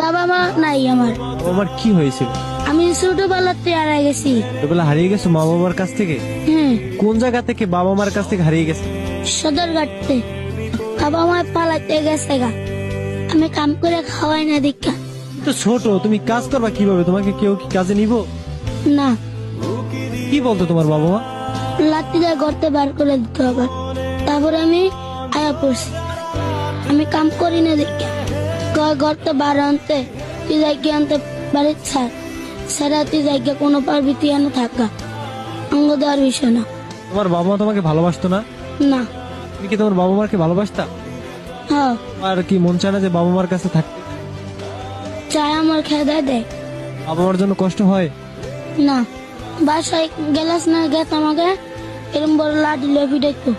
বাবা মা নাই আমার। আমার কি হয়েছিল? আমি ছোটবেলাতে হারাই গেছি। ছোটবেলা হারিয়ে গেছো মা বাবার কাছ থেকে? হ্যাঁ, কোন জায়গা থেকে বাবা মার কাছ থেকে হারিয়ে গেছে? সদরঘাটতে। বাবা মা পালাতে গেছে গা, আমি কাম করে খাওয়াই না দীক্ষা। তো ছোট, তুমি কাজ করবা কিভাবে? তোমাকে কেউ কি কাজে নিব? না, কি বলতো তোমার বাবা মা? লাত্তি দিয়ে গর্তে বার করে দিতে হবে। তারপরে আমি আয়া পড়ছি, আমি কাম করি না দীক্ষা। গর্তে বার আনতে তুই জায়গা আনতে বাড়ির ছাড় সারা, তুই জায়গা কোনো পারবি তুই এনে থাকা, অঙ্গ দেওয়ার বিষয় না। তোমার বাবা মা তোমাকে ভালোবাসতো না? না। তুমি কি তোমার বাবা মাকে ভালোবাসতা? হ্যাঁ, আর কি মন চায় না যে বাবা মার কাছে থাকতে? চায় আমার খেয়ে দেয়। বাবা মার জন্য কষ্ট হয়? না, বাসায় গেলাস না গেত আমাকে এরম বড় লাঠি লফি দেখতো।